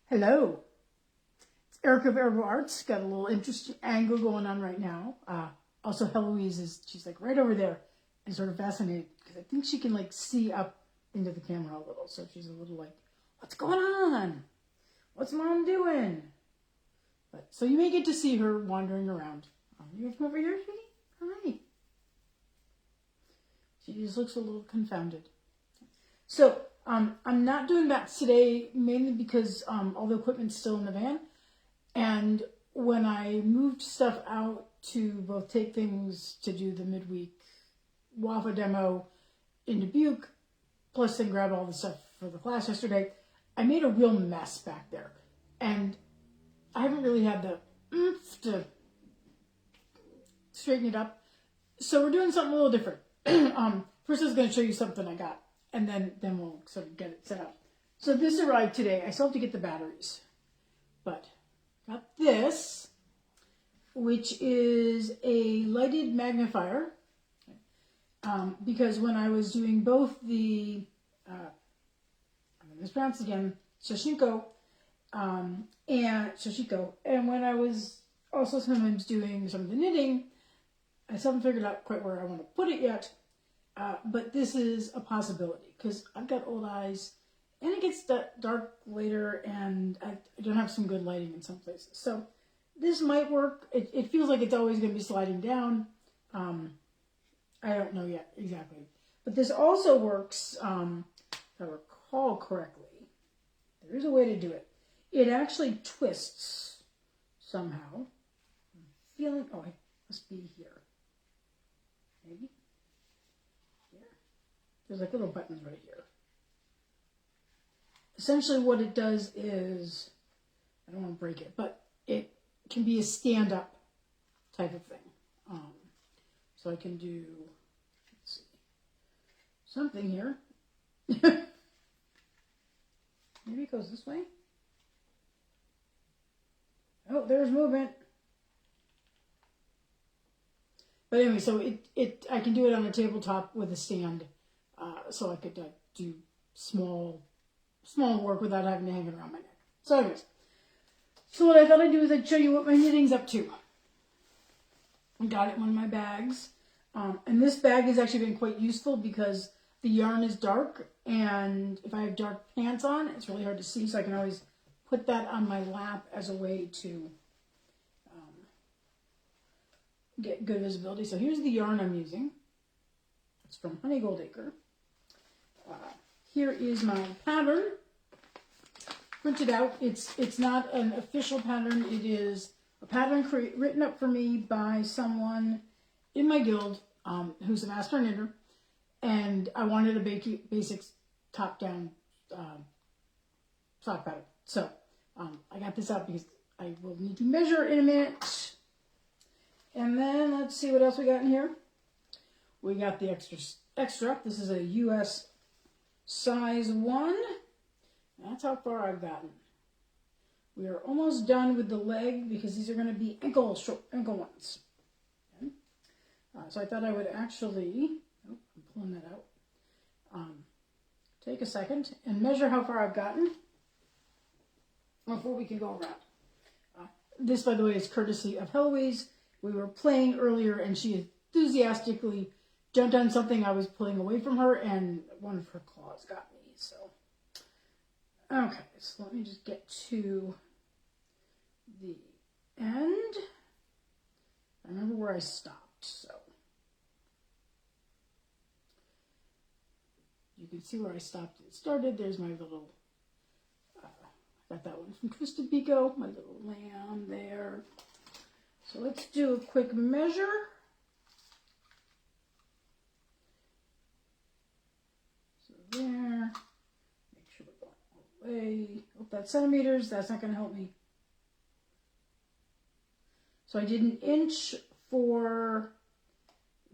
Hello, it's Erica of Herbal Arts. Got a little interesting angle going on right now. Also, Heloise she's like right over there and sort of fascinated because I think she can like see up into the camera a little. So she's a little like, what's going on? What's mom doing? But so you may get to see her wandering around. You come over here, sweetie? Hi. She just looks a little confounded. So I'm not doing bats today mainly because all the equipment's still in the van. And when I moved stuff out to both take things to do the midweek WAFA demo in Dubuque, plus then grab all the stuff for the class yesterday, I made a real mess back there. And I haven't really had the oomph to straighten it up. So we're doing something a little different. First I was going to show you something I got, and then we'll sort of get it set up. So this arrived today. I still have to get the batteries. But got this, which is a lighted magnifier. Because when I was doing both the, I'm going to mispronounce again, Sashiko, and when I was also sometimes doing some of the knitting, I still haven't figured out quite where I want to put it yet. But this is a possibility because I've got old eyes and it gets dark later and I don't have some good lighting in some places. So this might work. It feels like it's always going to be sliding down. I don't know yet exactly. But this also works, if I recall correctly. There is a way to do it. It actually twists somehow. I'm feeling, it must be here. Maybe. Here. There's like little buttons right here. Essentially what it does is, I don't want to break it, but it can be a stand-up type of thing. So I can do, let's see, something here. Maybe it goes this way. Oh, there's movement. But anyway, so I can do it on a tabletop with a stand, so I could do small work without having to hang it around my neck. So anyways, so what I thought I'd do is I'd show you what my knitting's up to. I got it in one of my bags, and this bag has actually been quite useful because the yarn is dark, and if I have dark pants on, it's really hard to see, so I can always put that on my lap as a way to get good visibility. So here's the yarn I'm using. It's from Honey Goldacre. Here is my pattern printed out. It's not an official pattern. It is a pattern written up for me by someone in my guild who's a master knitter, and I wanted a basic top-down sock pattern. So I got this out because I will need to measure in a minute. And then let's see what else we got in here. We got the extra. This is a US size 1. That's how far I've gotten. We are almost done with the leg because these are going to be ankle ones. Okay. So I thought I would actually, I'm pulling that out, take a second and measure how far I've gotten before we can go around. This, by the way, is courtesy of Heloise. We were playing earlier and she enthusiastically jumped on something I was pulling away from her and one of her claws got me. So, okay, so let me just get to the end. I remember where I stopped, so. You can see where I stopped and started. There's my little, got that one from Twisted Pico, my little lamb there. So let's do a quick measure. So there, make sure we're going all the way. Oh, that's centimeters, that's not going to help me. So I did an inch for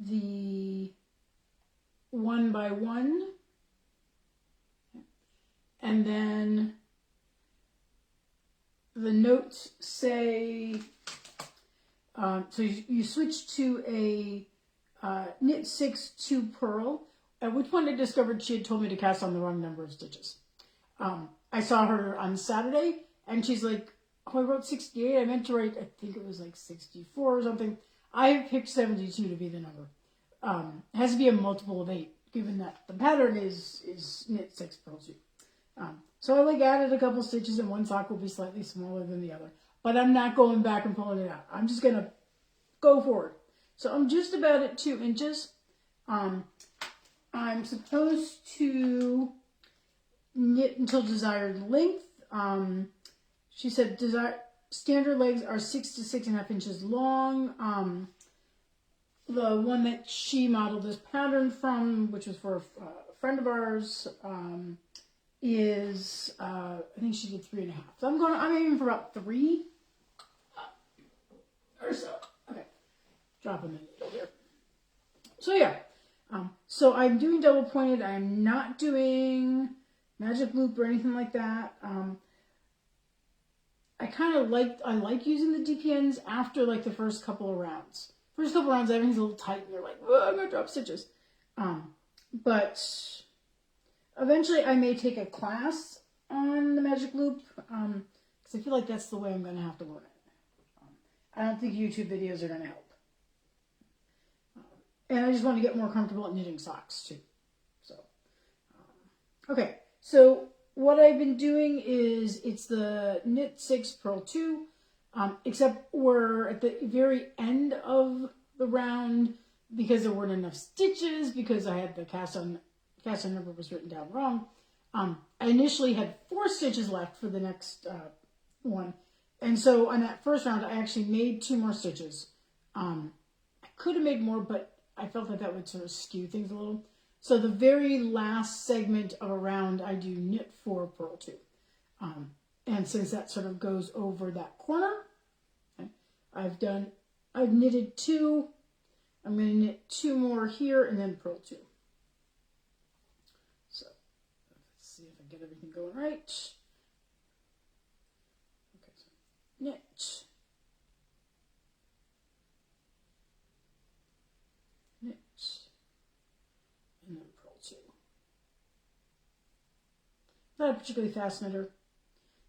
the 1 by 1. And then the notes say, so you switch to a knit 6 2 purl, at which point I discovered she had told me to cast on the wrong number of stitches. I saw her on Saturday And she's like, oh, I wrote 68. I meant to write, I think it was like 64 or something. I picked 72 to be the number. It has to be a multiple of 8, given that the pattern is knit 6, purl 2. So I like added a couple stitches, and one sock will be slightly smaller than the other. But I'm not going back and pulling it out. I'm just going to go forward. So I'm just about at 2 inches. I'm supposed to knit until desired length. She said standard legs are 6 to 6.5 inches long. The one that she modeled this pattern from, which was for a friend of ours, is I think she did 3.5. So I'm aiming for about 3 or so. Okay, dropping the needle here. So yeah, so I'm doing double pointed. I'm not doing magic loop or anything like that. I like using the DPNs after like the first couple of rounds. First couple of rounds, everything's a little tight, and you're like, oh, I'm gonna drop stitches. But eventually, I may take a class on the magic loop because I feel like that's the way I'm gonna have to learn it. I don't think YouTube videos are gonna help. And I just want to get more comfortable at knitting socks too. So, okay. So what I've been doing is it's the knit 6, purl 2, except we're at the very end of the round because there weren't enough stitches because I had the cast on number was written down wrong. I initially had 4 stitches left for the next one. And so on that first round, I actually made 2 more stitches. I could have made more, but I felt that that would sort of skew things a little. So the very last segment of a round, I do knit 4, purl 2. And since that sort of goes over that corner, okay, I've knitted 2. I'm going to knit 2 more here and then purl 2. So let's see if I get everything going right. Okay, so knit. Knit, and then purl 2. Not a particularly fast knitter,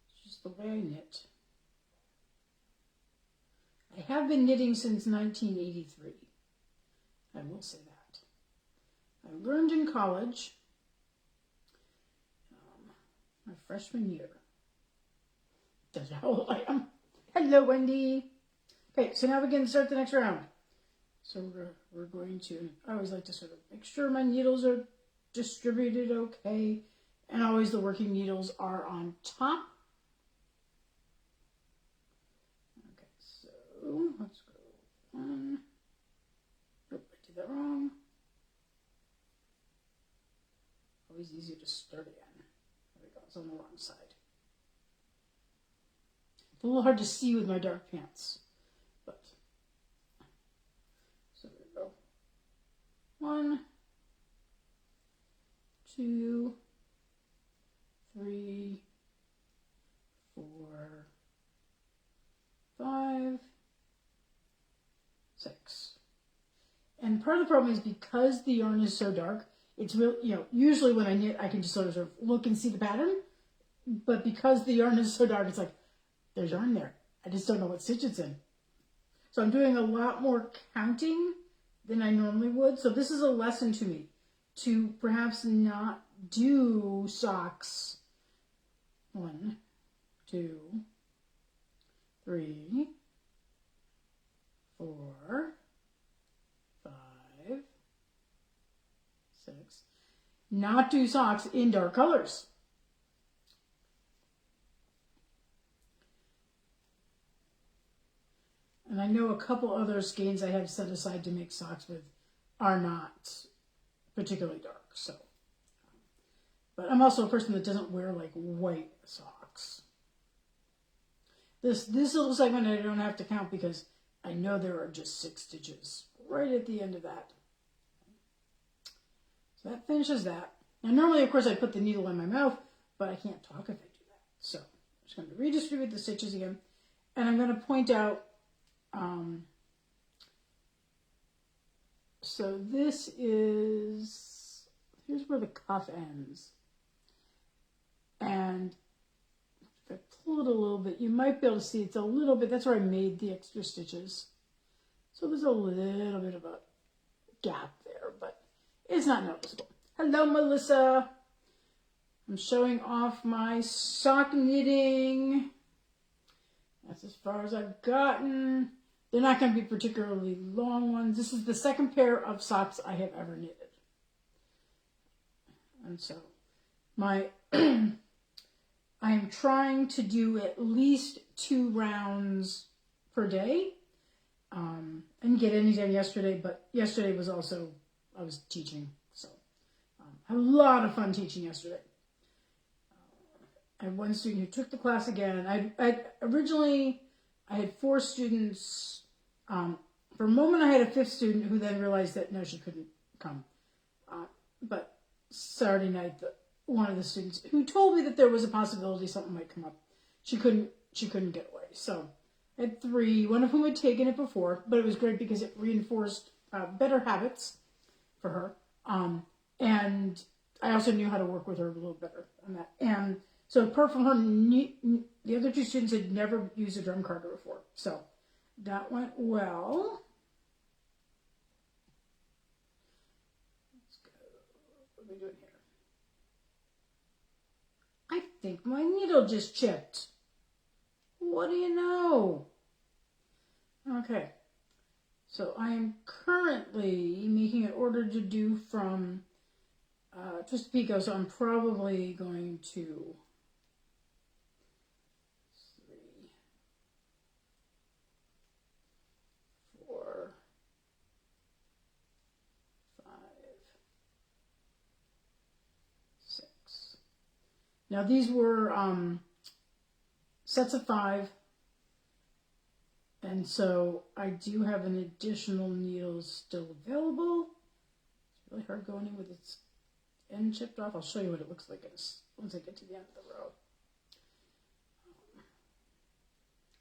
it's just the way I knit. I have been knitting since 1983. I will say that. I learned in college, my freshman year. That's how old I am. Hello, Wendy. Okay, so now we can start the next round. So we're going to, I always like to sort of make sure my needles are distributed okay. And always the working needles are on top. Okay, so let's go 1. Nope, I did that wrong. Always easier to start again. There we go, it's on the wrong side. It's a little hard to see with my dark pants. But, so there we go. 1, 2, 3, 4, 5, 6. And part of the problem is because the yarn is so dark, it's real, usually when I knit, I can just sort of look and see the pattern. But because the yarn is so dark, it's like, there's yarn there. I just don't know what stitch it's in. So I'm doing a lot more counting than I normally would. So this is a lesson to me to perhaps not do socks 1, 2, 3, 4, 5, 6. Not do socks in dark colors. And I know a couple other skeins I have set aside to make socks with are not particularly dark. So, but I'm also a person that doesn't wear like white socks. This little segment I don't have to count because I know there are just 6 stitches right at the end of that. So that finishes that. Now normally, of course, I put the needle in my mouth, but I can't talk if I do that. So I'm just going to redistribute the stitches again. And I'm going to point out, so this is, here's where the cuff ends. And if I pull it a a little bit. You might be able to see it's a little bit. That's where I made the extra stitches. So there's a little bit of a gap there, but it's not noticeable. Hello, Melissa. I'm showing off my sock knitting. That's as far as I've gotten. They're not going to be particularly long ones. This is the second pair of socks I have ever knitted. And so my I am trying to do at least 2 rounds per day. I didn't get any done yesterday, but yesterday was also, I was teaching. So I had a lot of fun teaching yesterday. I had one student who took the class again. Originally, I had 4 students. For a moment, I had a 5th student who then realized that, no, she couldn't come. But Saturday night, one of the students who told me that there was a possibility something might come up, she couldn't get away. So I had 3, one of whom had taken it before, but it was great because it reinforced better habits for her. And I also knew how to work with her a little better on that. And so apart from her, the other 2 students had never used a drum carder before. So that went well. Let's go. What are we doing here? I think my needle just chipped. What do you know? Okay. So I am currently making an order to do from Twist Pico, so I'm probably going to 3, 4, 5, 6. Now these were sets of 5, and so I do have an additional needle still available. It's really hard going in with its end chipped off. I'll show you what it looks like once I get to the end of the row.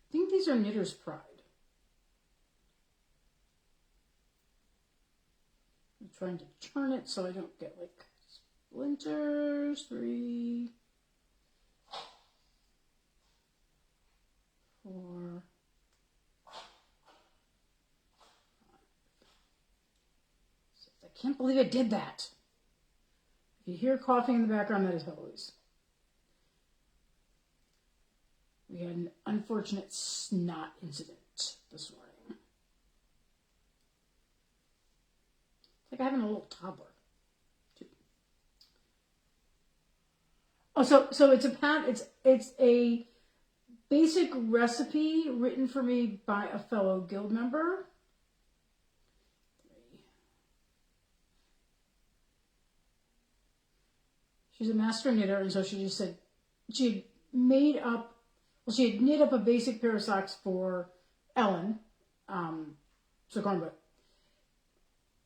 I think these are Knitter's Pride. I'm trying to turn it so I don't get like splinters. 3, 4, 6. I can't believe I did that. If you hear coughing in the background, that is Heloise. We had an unfortunate snot incident this morning. It's like having a little toddler. Oh, so it's a basic recipe written for me by a fellow guild member. 3. She's a master knitter, and so she just said she had she had knit up a basic pair of socks for Ellen, Socornbut,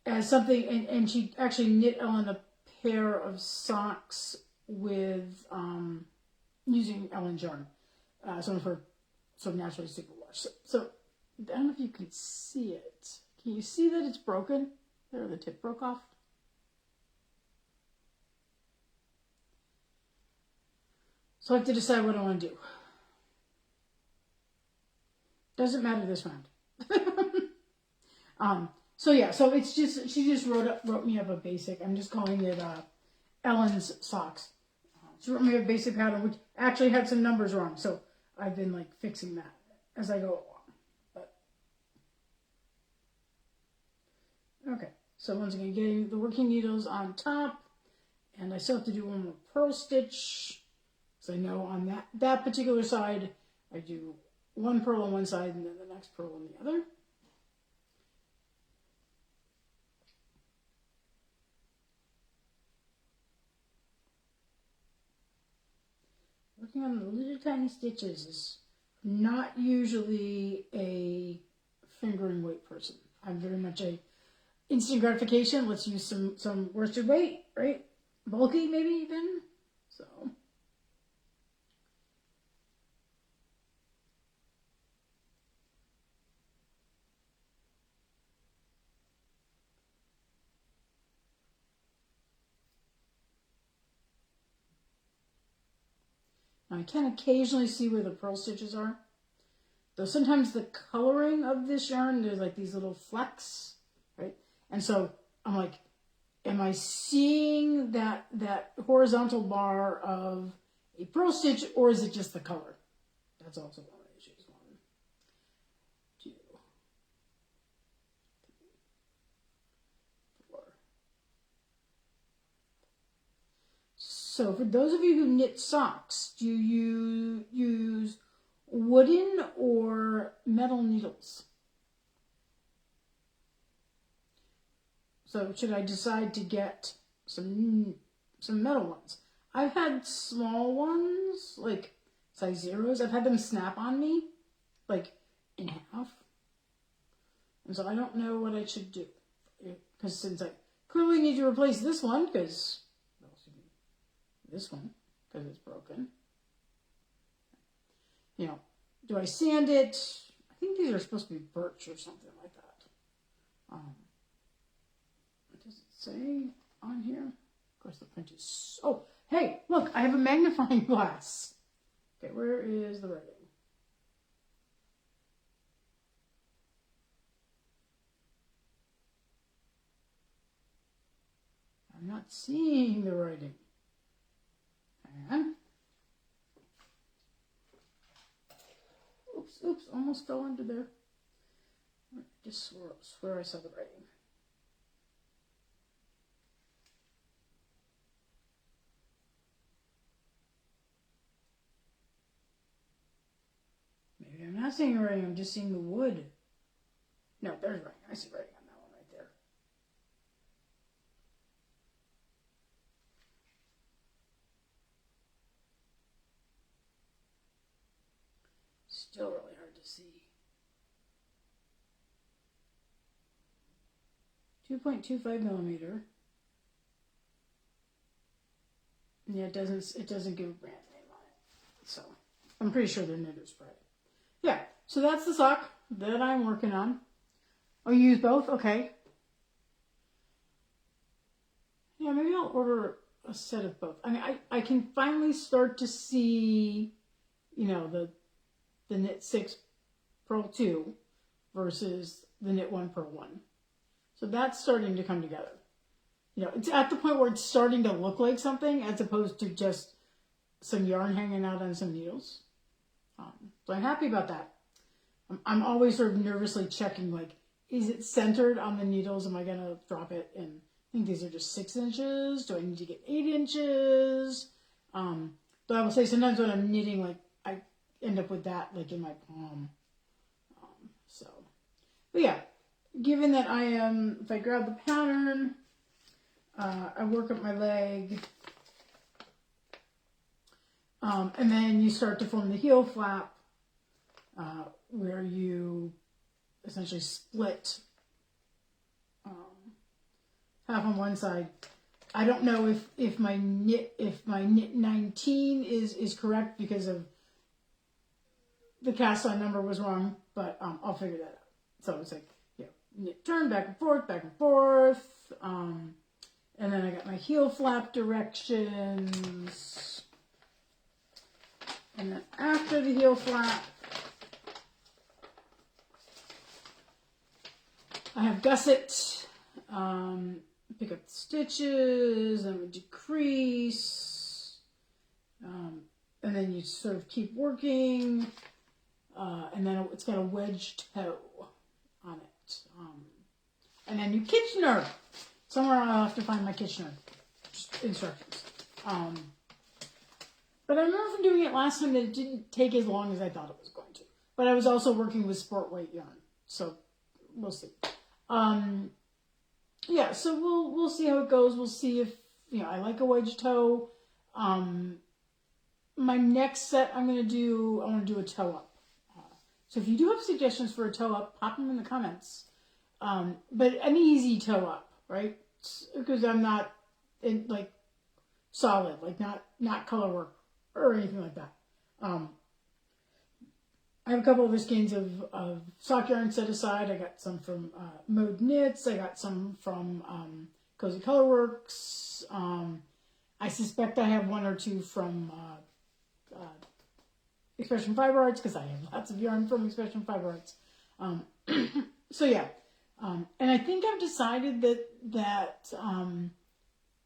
as something, and she actually knit Ellen a pair of socks with using Ellen's yarn, some of her sort of naturally superwash. So I don't know if you can see it. Can you see that it's broken? There, the tip broke off. So I have to decide what I want to do. Doesn't matter this round. So yeah, so it's just, she just wrote me up a basic. I'm just calling it Ellen's socks. She wrote me a basic pattern, which actually had some numbers wrong. So I've been like fixing that as I go along. But okay, so once again, getting the working needles on top, and I still have to do one more purl stitch. So I know on that particular side, I do 1 purl on one side and then the next purl on the other. Working on the little tiny stitches is not usually a fingering weight person. I'm very much a instant gratification. Let's use some worsted weight, right? Bulky maybe even. So. I can occasionally see where the purl stitches are. Though sometimes the coloring of this yarn, there's like these little flecks, right? And so I'm like, am I seeing that horizontal bar of a purl stitch, or is it just the color? That's also one of the issues. 1, 2, 3, 4. So for those of you who knit socks, do you use wooden or metal needles? So should I decide to get some metal ones? I've had small ones, like size 0s. I've had them snap on me, like in half. And so I don't know what I should do. Because since I clearly need to replace this one, because this one, because it's broken. You know, do I sand it? I think these are supposed to be birch or something like that. Does it say on here? Of course, the print is... Oh, hey, look, I have a magnifying glass. Okay, where is the writing? I'm not seeing the writing. Hang on. Oops, almost fell under there. I just swear I saw the writing. Maybe I'm not seeing writing, I'm just seeing the wood. No, there's writing. I see writing on that one right there. Still really hard to see. 2.25 millimeter. Yeah, it doesn't give a brand name on it. So I'm pretty sure they're knitter's pride. Yeah, so that's the sock that I'm working on. Oh, you use both? Okay. Yeah, maybe I'll order a set of both. I mean, I can finally start to see, you know, the knit 6 purl 2 versus the knit 1 purl 1. So that's starting to come together. You know, it's at the point where it's starting to look like something as opposed to just some yarn hanging out on some needles. So I'm happy about that. I'm always sort of nervously checking, like, is it centered on the needles? Am I going to drop it? And I think these are just 6 inches. Do I need to get 8 inches? But I will say sometimes when I'm knitting, like, I end up with that, like, in my palm. But yeah, given that if I grab the pattern, I work up my leg, and then you start to form the heel flap, where you essentially split half on one side. I don't know if my knit 19 is correct because of the cast on number was wrong, but I'll figure that out. So it's like, knit turn back and forth, and then I got my heel flap directions, and then after the heel flap, I have gusset, pick up the stitches, and we decrease, and then you sort of keep working, and then it's got a wedge toe on it. And then you Kitchener. Somewhere I'll have to find my Kitchener instructions. But I remember from doing it last time that it didn't take as long as I thought it was going to. But I was also working with sport weight yarn, so we'll see. Yeah, so we'll see how it goes. We'll see if I like a wedge toe. My next set I want to do a toe up. So if you do have suggestions for a toe up, pop them in the comments. But an easy toe up, right? Because I'm not solid, like not color work or anything like that. I have a couple of skeins of sock yarn set aside. I got some from Mode Knits. I got some from Cozy Colorworks. I suspect I have one or two from Expression Fiber Arts because I have lots of yarn from Expression Fiber Arts. So yeah, and I think I've decided that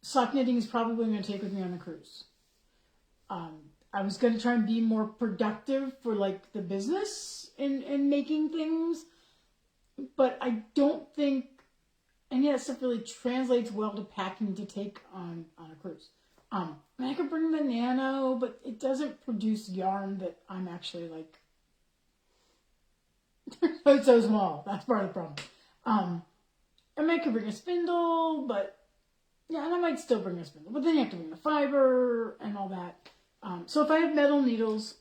sock knitting is probably going to take with me on the cruise. I was going to try and be more productive for like the business in making things, but I don't think any of that stuff really translates well to packing to take on a cruise. I could bring the Nano, but it doesn't produce yarn that I'm actually like. It's so small. That's part of the problem. I could bring a spindle, but yeah, and I might still bring a spindle. But then you have to bring the fiber and all that. So if I have metal needles,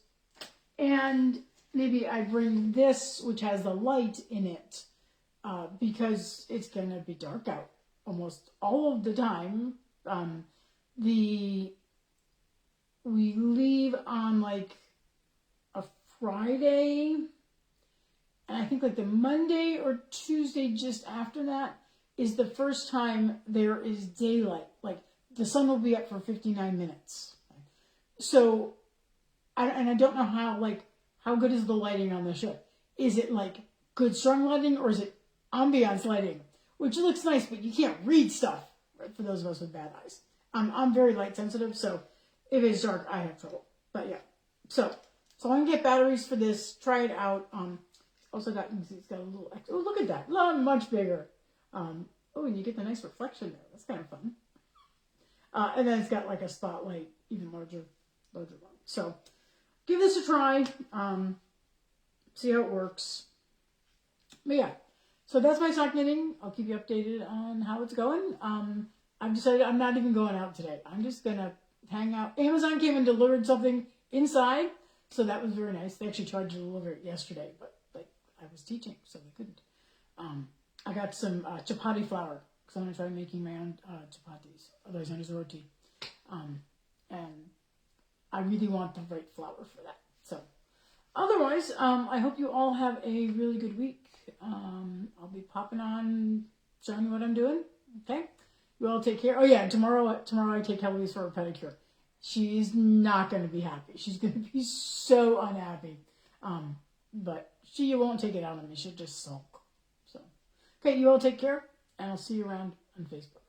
and maybe I bring this, which has the light in it, because it's gonna be dark out almost all of the time. We leave on like a Friday, and I think like the Monday or Tuesday just after that is the first time there is daylight. Like the sun will be up for 59 minutes. So, I don't know how good is the lighting on the ship. Is it like good strong lighting or is it ambiance lighting? Which looks nice, but you can't read stuff, right, for those of us with bad eyes. I'm very light sensitive, so if it's dark, I have trouble. But yeah, so I'm gonna get batteries for this. Try it out. Also got, it's got a little extra. Oh, look at that, much bigger. And you get the nice reflection there. That's kind of fun. And then it's got like a spotlight, even larger one. So give this a try. See how it works. But yeah, so that's my sock knitting. I'll keep you updated on how it's going. I've decided I'm not even going out today. I'm just gonna hang out. Amazon came and delivered something inside, so that was very nice. They actually tried to deliver it yesterday, but like I was teaching, so they couldn't. I got some chapati flour because I'm gonna try making my own chapatis, otherwise known as roti. And I really want the right flour for that. So otherwise, I hope you all have a really good week. I'll be popping on, showing you what I'm doing. Okay. You all take care. Oh yeah, tomorrow I take Heloise for a pedicure. She's not going to be happy. She's going to be so unhappy. But she won't take it out on me. She'll just sulk. So, okay, you all take care, and I'll see you around on Facebook.